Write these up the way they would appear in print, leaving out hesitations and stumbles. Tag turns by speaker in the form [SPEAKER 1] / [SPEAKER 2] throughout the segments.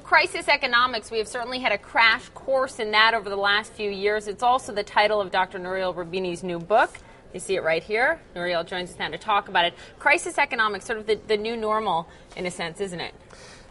[SPEAKER 1] crisis economics, we have certainly had a crash course in that over the last few years. It's also the title of Dr. Nouriel Roubini's new book. You see it right here. Nouriel joins us now to talk about it. Crisis economics, sort of the new normal in a sense, isn't it?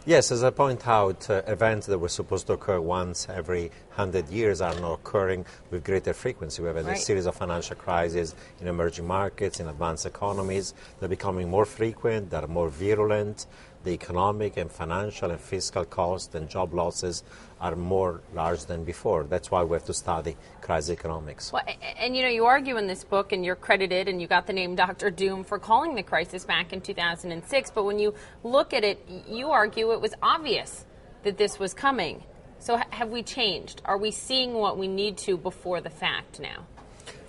[SPEAKER 2] Yes, as I point out, events that were supposed to occur once every 100 years are now occurring with greater frequency. We have a series of financial crises in emerging markets, in advanced economies. They're becoming more frequent, they're more virulent. The economic and financial and fiscal costs and job losses are more large than before. That's why we have to study crisis economics.
[SPEAKER 1] Well, and you argue in this book, and you're credited, and you got the name Dr. Doom for calling the crisis back in 2006. But when you look at it, you argue it was obvious that this was coming. So have we changed? Are we seeing what we need to before the fact now?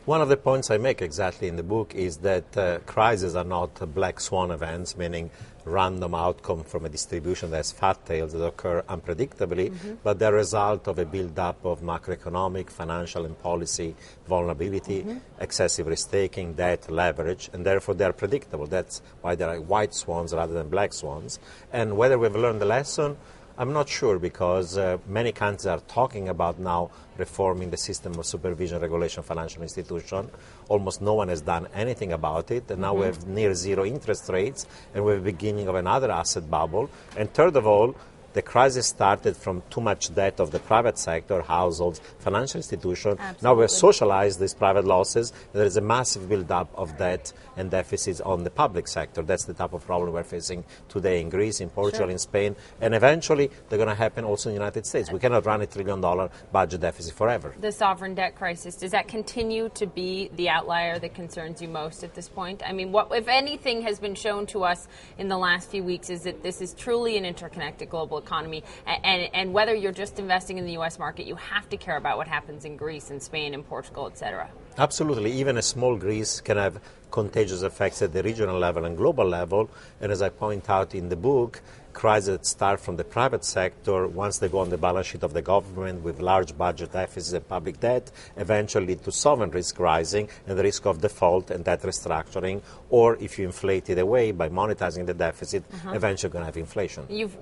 [SPEAKER 2] One of the points I make exactly in the book is that crises are not black swan events, meaning random outcome from a distribution that has fat tails that occur unpredictably, but they're a result of a build-up of macroeconomic, financial, and policy vulnerability, excessive risk-taking, debt, leverage, and therefore they're predictable. That's why there are white swans rather than black swans. And whether we've learned the lesson, I'm not sure, because many countries are talking about now reforming the system of supervision regulation of financial institutions. Almost no one has done anything about it, and now we have near zero interest rates, and we're beginning of another asset bubble. And third of all, the crisis started from too much debt of the private sector, households, financial institutions. Now we've socialized these private losses, and there is a massive build-up of debt and deficits on the public sector. That's the type of problem we're facing today in Greece, in Portugal, in Spain, and eventually they're going to happen also in the United States. We cannot run $1 trillion budget deficit forever.
[SPEAKER 1] The sovereign debt crisis, does that continue to be the outlier that concerns you most at this point? I mean, what, if anything, has been shown to us in the last few weeks is that this is truly an interconnected global economy, and whether you're just investing in the U.S. market, you have to care about what happens in Greece and Spain and Portugal, et cetera.
[SPEAKER 2] Absolutely. Even a small Greece can have contagious effects at the regional level and global level. And as I point out in the book, crises start from the private sector. Once they go on the balance sheet of the government with large budget deficits and public debt, eventually lead to sovereign risk rising and the risk of default and debt restructuring. Or if you inflate it away by monetizing the deficit, eventually you're going to have inflation.
[SPEAKER 1] You've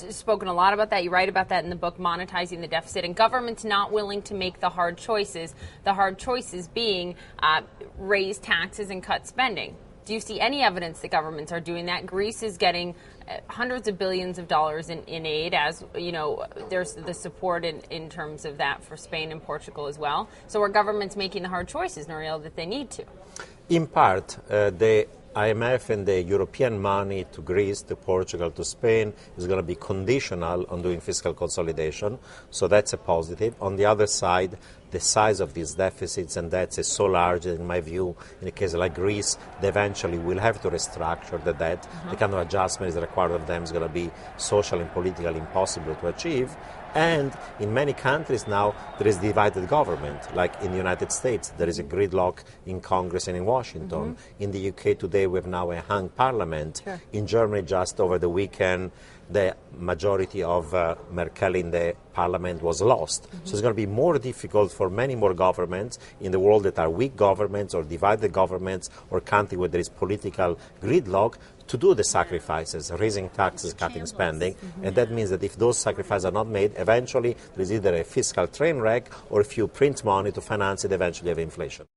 [SPEAKER 1] spoken a lot about that. You write about that in the book, monetizing the deficit, and governments not willing to make the hard choices. The hard choices being raise taxes and cut spending. Do you see any evidence that governments are doing that? Greece is getting hundreds of billions of dollars in aid, as you know, there's the support in terms of that for Spain and Portugal as well. So are governments making the hard choices, Nouriel, that they need to?
[SPEAKER 2] In part, the IMF and the European money to Greece, to Portugal, to Spain is going to be conditional on doing fiscal consolidation. So that's a positive. On the other side, the size of these deficits and debts is so large that, in my view, in a case like Greece, they eventually will have to restructure the debt. The kind of adjustment is required of them is going to be social and politically impossible to achieve. And in many countries now, there is divided government. Like in the United States, there is a gridlock in Congress and in Washington. In the UK today, we have now a hung parliament. In Germany, just over the weekend, the majority of Merkel in the parliament was lost. So it's going to be more difficult for many more governments in the world that are weak governments or divided governments or countries where there is political gridlock to do the sacrifices, raising taxes, cutting spending. And that means that if those sacrifices are not made, eventually there is either a fiscal train wreck, or if you print money to finance it, eventually you have inflation.